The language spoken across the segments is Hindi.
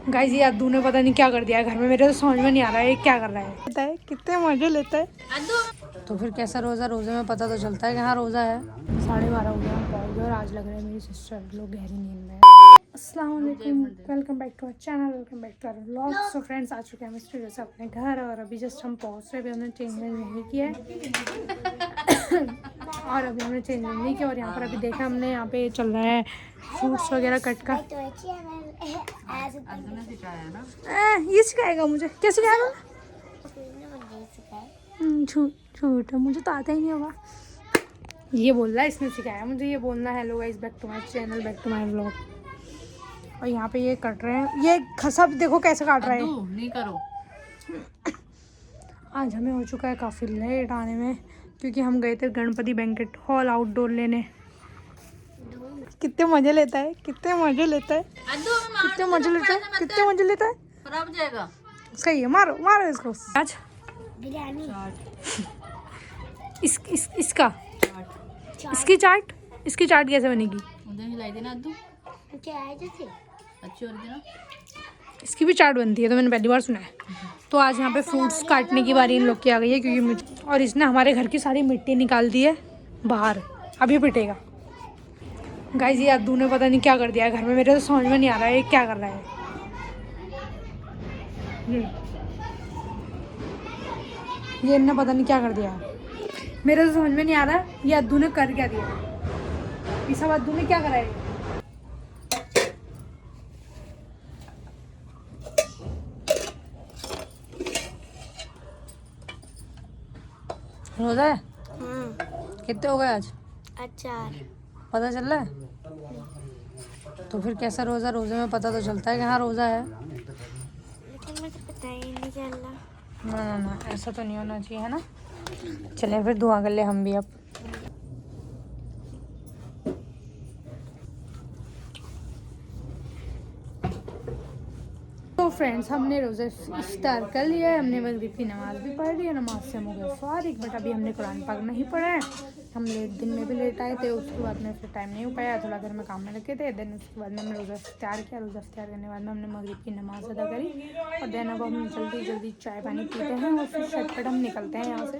गाइस ये अद्दू ने पता नहीं क्या कर दिया है घर में, मेरे तो समझ में नहीं आ रहा है ये क्या कर रहा है। पता है कितने मजे लेता है। तो फिर कैसा रोज़ा, रोज़े में पता तो चलता है कि हाँ रोज़ा है। 12:30 हो गया हम पहुँच गए और आज लग रहा है मेरी सिस्टर लोग गहरी नींद में। अस्सलाम वालेकुम, welcome back to our channel, welcome back to our vlog. So friends आ चुके हैं हम स्टूडियो से अपने घर और अभी जस्ट हम पहुँच रहे हैं। अभी हमने चेंज नहीं किया है और अभी हमने चेंज नहीं किया और यहाँ पर अभी देखा हमने यहाँ पे चल रहा है फ्रूट्स वगैरह कट का। ये सिखाएगा मुझे, क्या सिखाएगा? झूठ है, मुझे तो आता ही नहीं होगा। ये बोल रहा है इसने सिखाया मुझे ये बोलना। Hello guys, back to my channel, back to my vlog. और यहाँ पे ये कट रहे हैं, ये खसा देखो कैसे काट रहा है। नहीं करो। आज हमें हो चुका है काफ़ी लेट आने में क्योंकि हम गए थे गणपति बैंकेट हॉल आउटडोर लेने। कितने मजे लेता है, कितने मजे लेता है, कितने मजे लेता है, कितने मजे लेता है। खराब हो जाएगा। सही है, मारो मारो इसको। आज बिरयानी इसका इसकी चाट, इसकी चाट कैसे बनेगी? मुझे हिलाई देना अद्दू। क्या है जैसे अच्छी और देना। इसकी भी चाट बनती है, तो मैंने पहली बार सुना है। तो आज यहाँ पे फ्रूट्स काटने की बारी इन लोग की आ गई है क्योंकि मुझे और इसने हमारे घर की सारी मिट्टी निकाल दी है बाहर, अभी पिटेगा। गाइस ये अद्दू ने पता नहीं क्या कर दिया है घर में, मेरे तो समझ में नहीं आ रहा है ये क्या कर रहा है। ये इन्हें पता नहीं क्या कर दिया है, मेरे तो समझ में नहीं आ रहा है ये अद्दू ने कर क्या दिया। ये सब अद्दू ने क्या करा है? रोजा है? कितने हो गए आज? अचार पता चल रहा है? तो फिर कैसा रोज़ा, रोज़े में पता तो चलता है कि हाँ रोज़ा है। लेकिन मुझे पता ही नहीं चल रहा। ना ना ना, ऐसा तो नहीं होना चाहिए, है ना। चलें फिर दुआ कर ले हम भी अब। तो फ्रेंड्स हमने रोज़ा इफ्तार कर लिया है, हमने मगरिब की नमाज़ भी पढ़ ली है, नमाज से हम हो गए फारिग। बट अभी हमने कुरान पाक नहीं पढ़ा है, हम लेट दिन में भी लेट आए थे, उसके बाद में फिर टाइम नहीं हो पाया, थोड़ा देर में काम में लगे थे। देन उसके बाद में हमने रोज़ा इफ्तार किया, रोज़ा इफ्तार करने के बाद में हमने मगरिब की नमाज़ अदा करी और देन अब हम जल्दी जल्दी चाय पानी पीते हैं और फिर झटपट हम निकलते हैं यहाँ से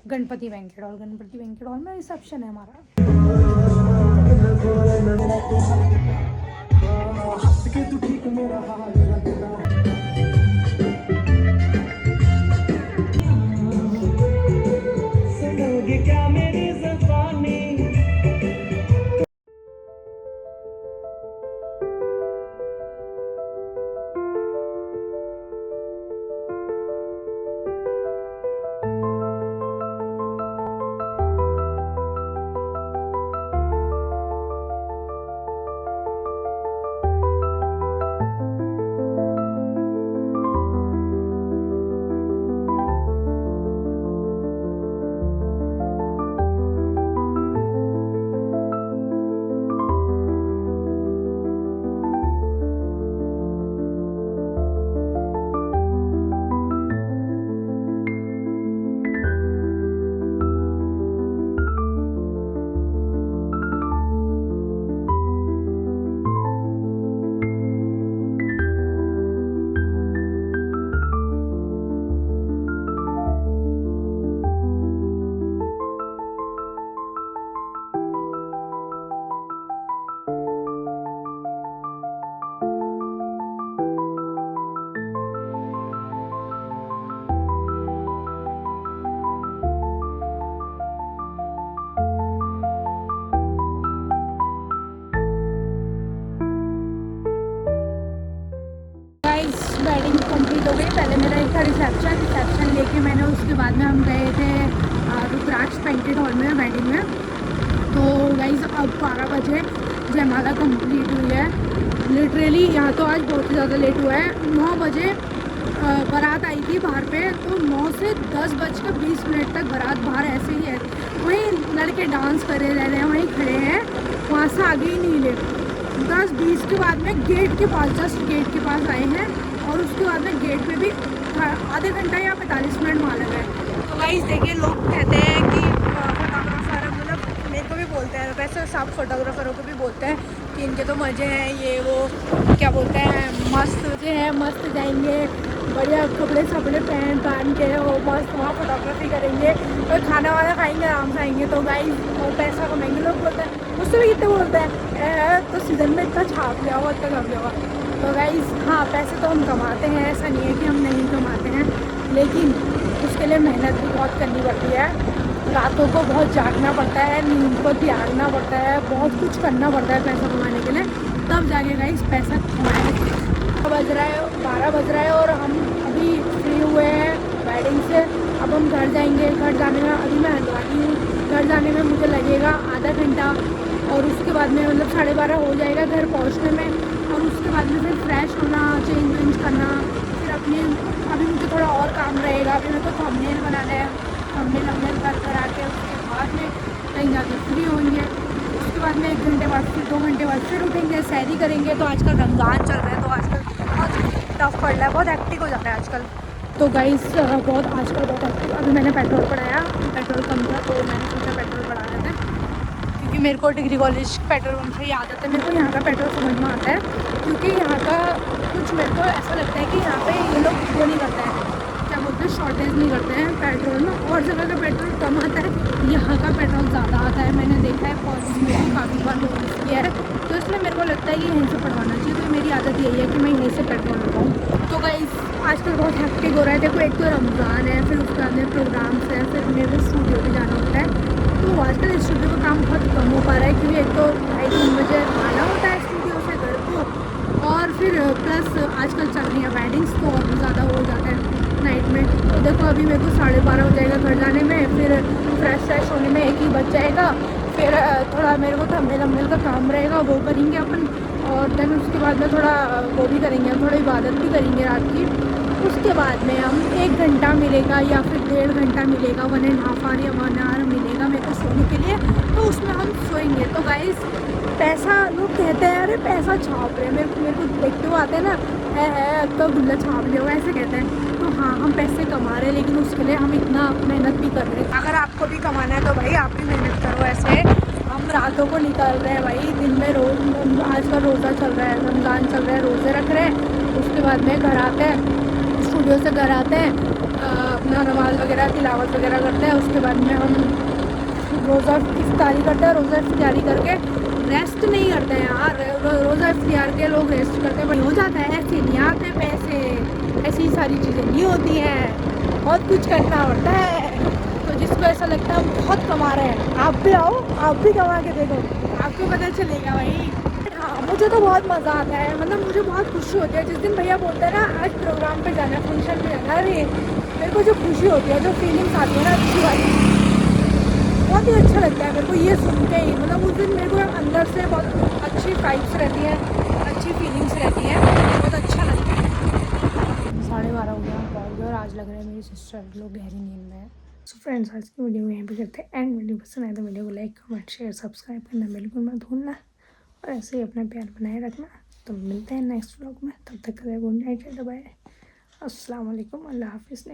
Ganpati banquet hall. Ganpati banquet hall में रिसेप्शन है हमारा। वेडिंग कंप्लीट हो गई। पहले मेरा एक था रिसेप्शन लेके मैंने, उसके बाद में हम गए थे रुद्राक्ष बैंकेट हॉल में वेडिंग में। तो गाइस अब 12 बजे जयमाला कंप्लीट हुई है। लिटरली यहाँ तो आज बहुत ही ज़्यादा लेट हुआ है। 9 बजे बारात आई थी बाहर पे, तो 9 से 10:20 तक बारात बाहर ऐसे ही है। वहीं लड़के डांस करे रह रहे हैं, वहीं खड़े हैं, वहाँ से आगे ही नहीं ले। 10:20 के बाद में गेट के पास, जस्ट गेट के पास आए हैं और उसके बाद में गेट पे भी आधे घंटा या 45 मिनट वहाँ लगा है। तो गाइस देखिए, लोग कहते हैं कि फोटोग्राफर, मतलब मेरे को भी बोलते हैं, वैसे सब फोटोग्राफरों को भी बोलते हैं कि इनके तो मज़े हैं, ये वो क्या बोलते हैं, मस्त जो है मस्त जाएंगे, बढ़िया कपड़े सपड़े पहन के और मस्त वहाँ फोटोग्राफी करेंगे और खाना वाना खाएंगे, आराम से आएंगे। तो गाइस और पैसा कमाएंगे। लोग बोलते हैं मुझसे भी कितने बोलते हैं तो सीज़न में इतना छाप लिया होगा, इतना कर लिया होगा। तो गाइस हाँ, पैसे तो हम कमाते हैं, ऐसा नहीं है कि हम नहीं कमाते हैं, लेकिन उसके लिए मेहनत भी बहुत करनी पड़ती है। रातों को बहुत जागना पड़ता है, नींद को त्यागना पड़ता है, बहुत कुछ करना पड़ता है पैसा कमाने के लिए, तब जाके गाइस पैसा कमाएंगे। 12 बज रहा है और हम अभी फ्री हुए हैं वेडिंग से। अब हम घर जाएंगे। घर जाने में अभी मैं हल्द्वानी हूँ, घर जाने में मुझे लगेगा आधा घंटा और उसके बाद में मतलब 12:30 हो जाएगा घर पहुँचने में। और उसके बाद में फिर फ्रेश होना, चेंज वेंज करना, फिर अपने अभी मुझे थोड़ा और काम रहेगा। अभी मेरे को थंबनेल बनाना है, थंबनेल कर आके उसके बाद में कहीं जाके फ्री होंगे। उसके बाद में 1 घंटे बाद फिर 2 घंटे बाद फिर उठेंगे, सैरी करेंगे। तो आजकल रमज़ान चल रहा है तो आजकल बहुत टफ पड़ रहा है, बहुत हेक्टिक हो जा रहा है आजकल। तो गाइस बहुत आजकल बहुत हेक्टिक। अभी मैंने पेट्रोल बढ़ाया, पेट्रोल कम था तो मैंने सोचा पेट्रोल बढ़ा देते हैं, क्योंकि मेरे को डिग्री कॉलेज पेट्रोल पंप से ही आदत है। मेरे को यहाँ का पेट्रोल समझ में आता है, क्योंकि यहाँ का कुछ मेरे को ऐसा लगता है कि यहाँ पे ये लोग वो नहीं करते हैं, क्या बोलते हैं, शॉर्टेज नहीं करते हैं पेट्रोल में। और जगह का पेट्रोल कम आता है, यहाँ का पेट्रोल ज़्यादा आता है। मैंने देखा है कॉलेज में भी काफ़ी बार नोटिस किया है, तो इसलिए मेरे को लगता है कि यहीं से पढ़वाना चाहिए। तो मेरी आदत यही है कि मैं यहीं से पेट्रोल लगाऊँ। तो गाइस आजकल बहुत हेक्टिक हो रहा है। देखो एक तो रमज़ान है, फिर उसके बाद में प्रोग्राम्स हैं, फिर मेरे स्टूडियो भी जाना होता है। तो आजकल स्टूडियो का काम बहुत कम हो पा रहा है, क्योंकि एक तो 2:30-3 बजे आना होता है स्टूडियो से घर को, और फिर प्लस आजकल चल रही है वेडिंग्स तो और भी ज़्यादा हो जाता है नाइट में। तो देखो अभी मेरे को 12:30 हो जाएगा घर जाने में, फिर फ्रेश होने में 1 ही बज जाएगा। फिर थोड़ा मेरे को थंबनेल का काम रहेगा, वो करेंगे अपन। और देन उसके बाद में थोड़ा वो भी करेंगे, हम थोड़ा इबादत भी करेंगे रात की। उसके बाद में हम 1 घंटा मिलेगा या फिर 1.5 घंटा मिलेगा, 1.5 आवर या 1 आवर मिलेगा मेरे को सोने के लिए, तो उसमें हम सोएंगे। तो गाइस पैसा, लोग कहते हैं अरे पैसा छाप रहे हैं, मेरे को देखते हुए आते हैं ना, है तो गुल्ला छाप ले हो, ऐसे कहते हैं। तो हाँ, हम पैसे कमा रहे हैं, लेकिन उसके लिए हम इतना मेहनत भी कर रहे हैं। अगर आपको भी कमाना है तो भाई आप भी मेहनत करो। ऐसे हम रातों को निकल रहे हैं भाई, दिन में रोज आजकल रोज़ा चल रहा है, रमज़ान चल रहा है, रोज़े रख रहे हैं। उसके बाद में घर आते हैं, स्टूडियो से घर आते हैं, अपना नमाज़ वगैरह तिलावत वगैरह करते हैं। उसके बाद में हम रोज़ा इफ्तारी करते हैं। रोज़ा इफ्तारी करके रेस्ट नहीं करते हैं यार, रोज़ा इफ्तार के लोग रेस्ट करते हैं, हो जाता है। ऐसे नहीं आते पैसे, ऐसी सारी चीज़ें नहीं होती हैं, बहुत कुछ करना पड़ता है। तो जिसको ऐसा लगता है हम बहुत कमा रहे हैं, आप भी आओ, आप भी कमा के देखो, आपको पता चलेगा भाई। हाँ, मुझे तो बहुत मज़ा आता है, मतलब मुझे बहुत खुशी होती है जिस दिन भैया बोलते हैं ना आज प्रोग्राम पे जाना है, फंक्शन पे जाना है। अरे मेरे को जो खुशी होती है, जो फीलिंग्स आती है ना अच्छी वाली, बहुत ही अच्छा लगता है मेरे को ये सुन के ही। मतलब उस दिन मेरे को अंदर से बहुत अच्छी वाइब्स रहती हैं, अच्छी फीलिंग्स रहती हैं, बहुत अच्छा लगता है। 12:30 हो गया पहुँच गए और आज लग रहा है मेरी सिस्टर लोग गहरी नींद में है। सो फ्रेंड्स आज की वीडियो में यहीं पे करते हैं एंड। वीडियो पसंद आए तो वीडियो को लाइक कमेंट शेयर सब्सक्राइब करना बिल्कुल मत भूलना, और ऐसे ही अपना प्यार बनाए रखना। तो मिलते हैं नेक्स्ट व्लॉग में, तब तक के लिए गुड नाइट, बाय, अस्सलाम वालेकुम, अल्लाह हाफिज़।